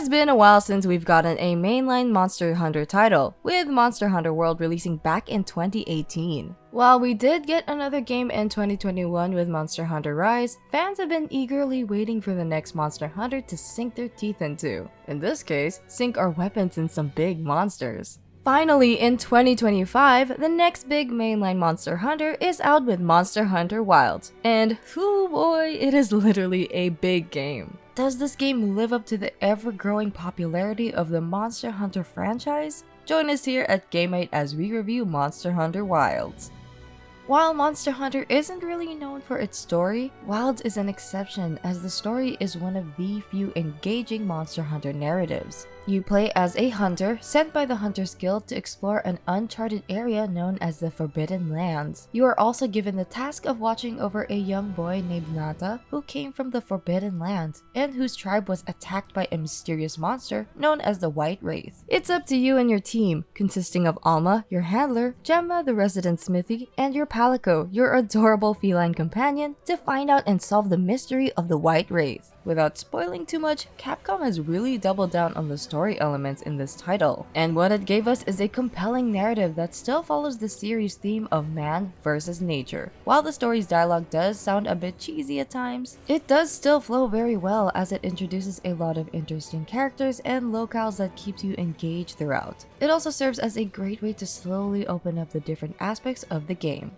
has been a while since we've gotten a mainline Monster Hunter title, with Monster Hunter World releasing back in 2018. While we did get another game in 2021 with Monster Hunter Rise, fans have been eagerly waiting for the next Monster Hunter to sink their teeth into. In this case, sink our weapons in some big monsters. Finally, in 2025, the next big mainline Monster Hunter is out with Monster Hunter Wilds, and oh boy, it is literally a big game. Does this game live up to the ever-growing popularity of the Monster Hunter franchise? Join us here at Game8 as we review Monster Hunter Wilds. While Monster Hunter isn't really known for its story, Wilds is an exception as the story is one of the few engaging Monster Hunter narratives. You play as a hunter sent by the Hunters Guild to explore an uncharted area known as the Forbidden Lands. You are also given the task of watching over a young boy named Nata who came from the Forbidden Lands and whose tribe was attacked by a mysterious monster known as the White Wraith. It's up to you and your team, consisting of Alma, your handler, Gemma, the resident smithy, and your Palico, your adorable feline companion, to find out and solve the mystery of the White Wraith. Without spoiling too much, Capcom has really doubled down on the story elements in this title, and what it gave us is a compelling narrative that still follows the series' theme of man versus nature. While the story's dialogue does sound a bit cheesy at times, it does still flow very well as it introduces a lot of interesting characters and locales that keeps you engaged throughout. It also serves as a great way to slowly open up the different aspects of the game.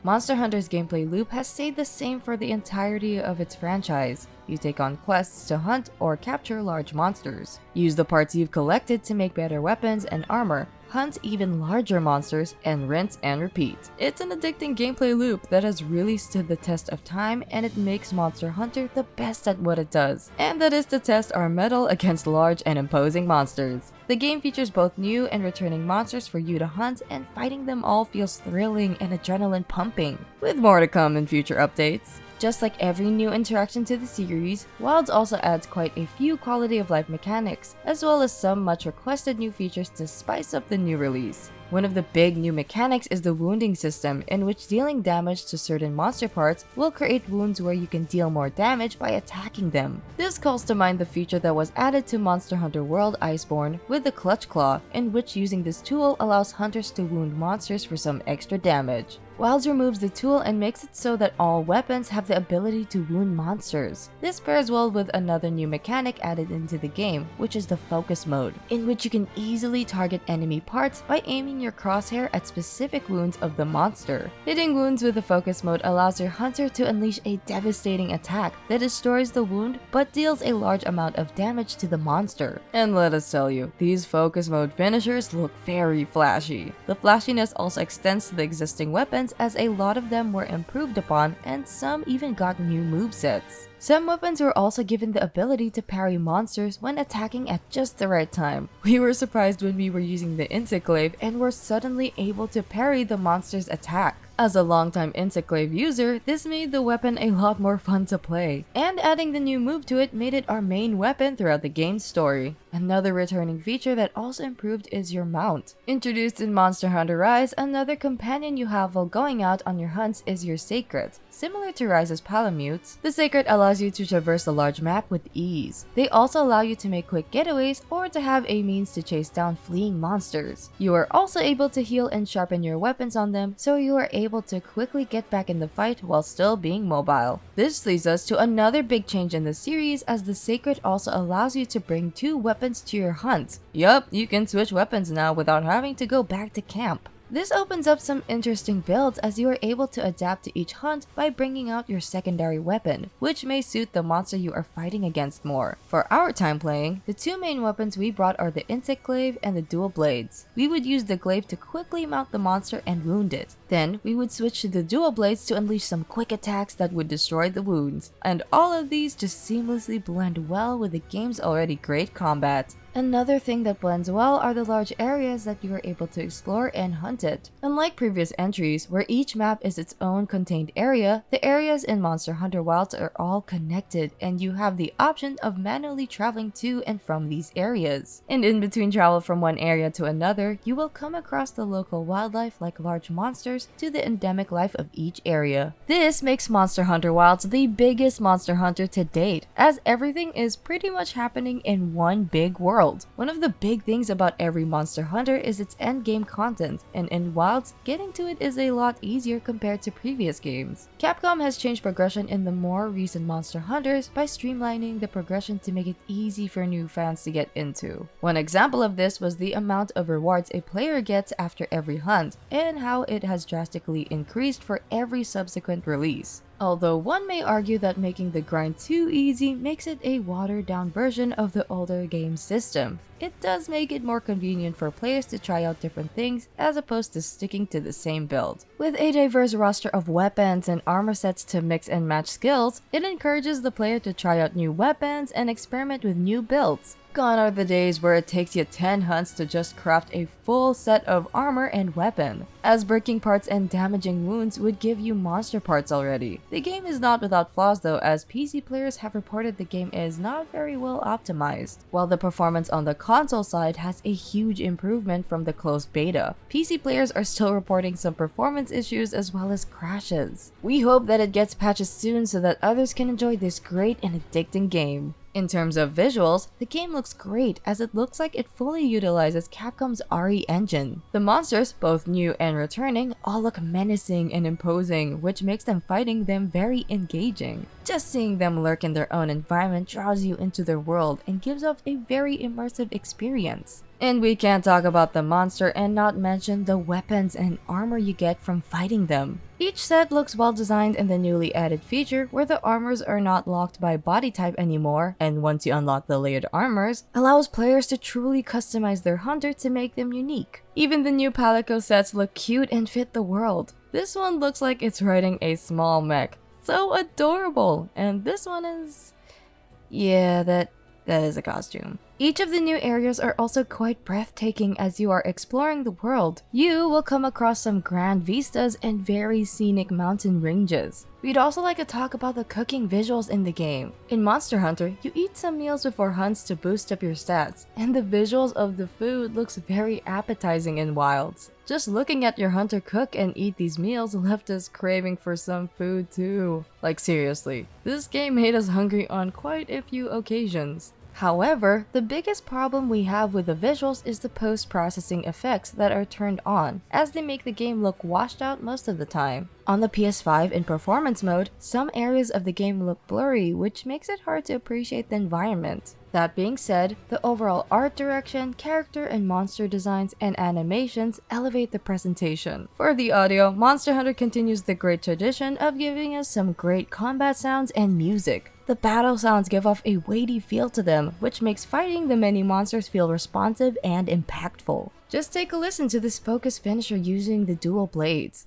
Monster Hunter's gameplay loop has stayed the same for the entirety of its franchise. You take on quests to hunt or capture large monsters, use the parts you've collected to make better weapons and armor, hunt even larger monsters, and rinse and repeat. It's an addicting gameplay loop that has really stood the test of time, and it makes Monster Hunter the best at what it does, and that is to test our mettle against large and imposing monsters. The game features both new and returning monsters for you to hunt, and fighting them all feels thrilling and adrenaline pumping, with more to come in future updates. Just like every new interaction to the series, Wilds also adds quite a few quality of life mechanics, as well as some much requested new features to spice up the new release. One of the big new mechanics is the wounding system, in which dealing damage to certain monster parts will create wounds where you can deal more damage by attacking them. This calls to mind the feature that was added to Monster Hunter World Iceborne with the Clutch Claw, in which using this tool allows hunters to wound monsters for some extra damage. Wilds removes the tool and makes it so that all weapons have the ability to wound monsters. This pairs well with another new mechanic added into the game, which is the focus mode, in which you can easily target enemy parts by aiming your crosshair at specific wounds of the monster. Hitting wounds with the focus mode allows your hunter to unleash a devastating attack that destroys the wound but deals a large amount of damage to the monster. And let us tell you, these focus mode finishers look very flashy. The flashiness also extends to the existing weapons, as a lot of them were improved upon and some even got new movesets. Some weapons were also given the ability to parry monsters when attacking at just the right time. We were surprised when we were using the Insectglaive and were suddenly able to parry the monster's attack. As a longtime Insectglaive user, this made the weapon a lot more fun to play, and adding the new move to it made it our main weapon throughout the game's story. Another returning feature that also improved is your mount. Introduced in Monster Hunter Rise, another companion you have while going out on your hunts is your Sacred. Similar to Rise's Palamutes, the Sacred allows you to traverse a large map with ease. They also allow you to make quick getaways or to have a means to chase down fleeing monsters. You are also able to heal and sharpen your weapons on them, so you are able to quickly get back in the fight while still being mobile. This leads us to another big change in the series, as the Sacred also allows you to bring two weapons to your hunt. Yup, you can switch weapons now without having to go back to camp. This opens up some interesting builds, as you are able to adapt to each hunt by bringing out your secondary weapon, which may suit the monster you are fighting against more. For our time playing, the two main weapons we brought are the Insectglaive and the Dual Blades. We would use the glaive to quickly mount the monster and wound it. Then, we would switch to the Dual Blades to unleash some quick attacks that would destroy the wounds. And all of these just seamlessly blend well with the game's already great combat. Another thing that blends well are the large areas that you are able to explore and hunt it. Unlike previous entries, where each map is its own contained area, the areas in Monster Hunter Wilds are all connected and you have the option of manually traveling to and from these areas. And in between travel from one area to another, you will come across the local wildlife like large monsters to the endemic life of each area. This makes Monster Hunter Wilds the biggest Monster Hunter to date, as everything is pretty much happening in one big world. One of the big things about every Monster Hunter is its endgame content, and in Wilds, getting to it is a lot easier compared to previous games. Capcom has changed progression in the more recent Monster Hunters by streamlining the progression to make it easy for new fans to get into. One example of this was the amount of rewards a player gets after every hunt, and how it has drastically increased for every subsequent release. Although one may argue that making the grind too easy makes it a watered-down version of the older game system, it does make it more convenient for players to try out different things as opposed to sticking to the same build. With a diverse roster of weapons and armor sets to mix and match skills, it encourages the player to try out new weapons and experiment with new builds. Gone are the days where it takes you 10 hunts to just craft a full set of armor and weapon, as breaking parts and damaging wounds would give you monster parts already. The game is not without flaws though, as PC players have reported the game is not very well optimized, while the performance on the console side has a huge improvement from the closed beta. PC players are still reporting some performance issues as well as crashes. We hope that it gets patches soon so that others can enjoy this great and addicting game. In terms of visuals, the game looks great as it looks like it fully utilizes Capcom's RE engine. The monsters, both new and returning, all look menacing and imposing, which makes fighting them very engaging. Just seeing them lurk in their own environment draws you into their world and gives off a very immersive experience. And we can't talk about the monster and not mention the weapons and armor you get from fighting them. Each set looks well designed, and the newly added feature where the armors are not locked by body type anymore, and once you unlock the layered armors, allows players to truly customize their hunter to make them unique. Even the new Palico sets look cute and fit the world. This one looks like it's riding a small mech. So adorable! And this one is... yeah, that is a costume. Each of the new areas are also quite breathtaking as you are exploring the world. You will come across some grand vistas and very scenic mountain ranges. We'd also like to talk about the cooking visuals in the game. In Monster Hunter, you eat some meals before hunts to boost up your stats, and the visuals of the food looks very appetizing in Wilds. Just looking at your hunter cook and eat these meals left us craving for some food too. Like seriously, this game made us hungry on quite a few occasions. However, the biggest problem we have with the visuals is the post-processing effects that are turned on, as they make the game look washed out most of the time. On the PS5 in performance mode, some areas of the game look blurry, which makes it hard to appreciate the environment. That being said, the overall art direction, character and monster designs, and animations elevate the presentation. For the audio, Monster Hunter continues the great tradition of giving us some great combat sounds and music. The battle sounds give off a weighty feel to them, which makes fighting the many monsters feel responsive and impactful. Just take a listen to this focus finisher using the dual blades.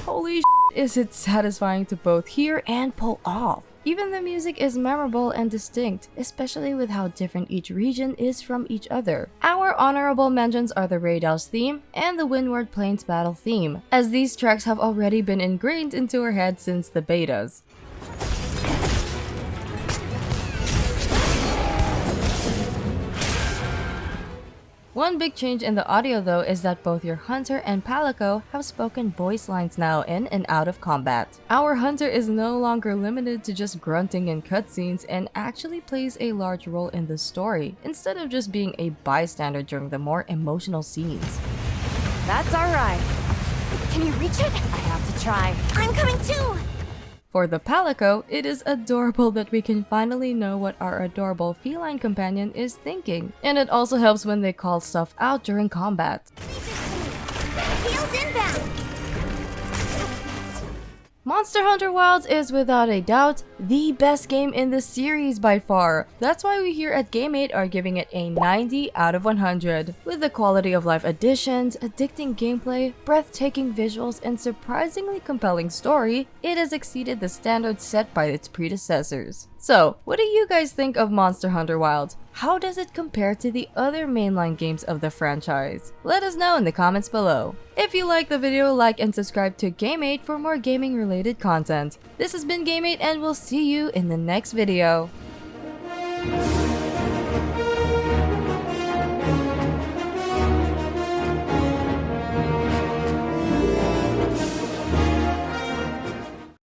Holy shit, is it satisfying to both hear and pull off. Even the music is memorable and distinct, especially with how different each region is from each other. Our honorable mentions are the Raidhouse theme and the Windward Plains battle theme, as these tracks have already been ingrained into our heads since the betas. One big change in the audio though is that both your Hunter and Palico have spoken voice lines now in and out of combat. Our Hunter is no longer limited to just grunting in cutscenes and actually plays a large role in the story, instead of just being a bystander during the more emotional scenes. That's alright. Can you reach it? I have to try. I'm coming too! For the Palico, it is adorable that we can finally know what our adorable feline companion is thinking, and it also helps when they call stuff out during combat. Heels inbound! Monster Hunter Wilds is without a doubt the best game in the series by far. That's why we here at Game8 are giving it a 90 out of 100. With the quality of life additions, addicting gameplay, breathtaking visuals, and surprisingly compelling story, it has exceeded the standards set by its predecessors. So, what do you guys think of Monster Hunter Wilds? How does it compare to the other mainline games of the franchise? Let us know in the comments below. If you liked the video, like and subscribe to Game8 for more gaming related content. This has been Game8 and we'll see you in the next video.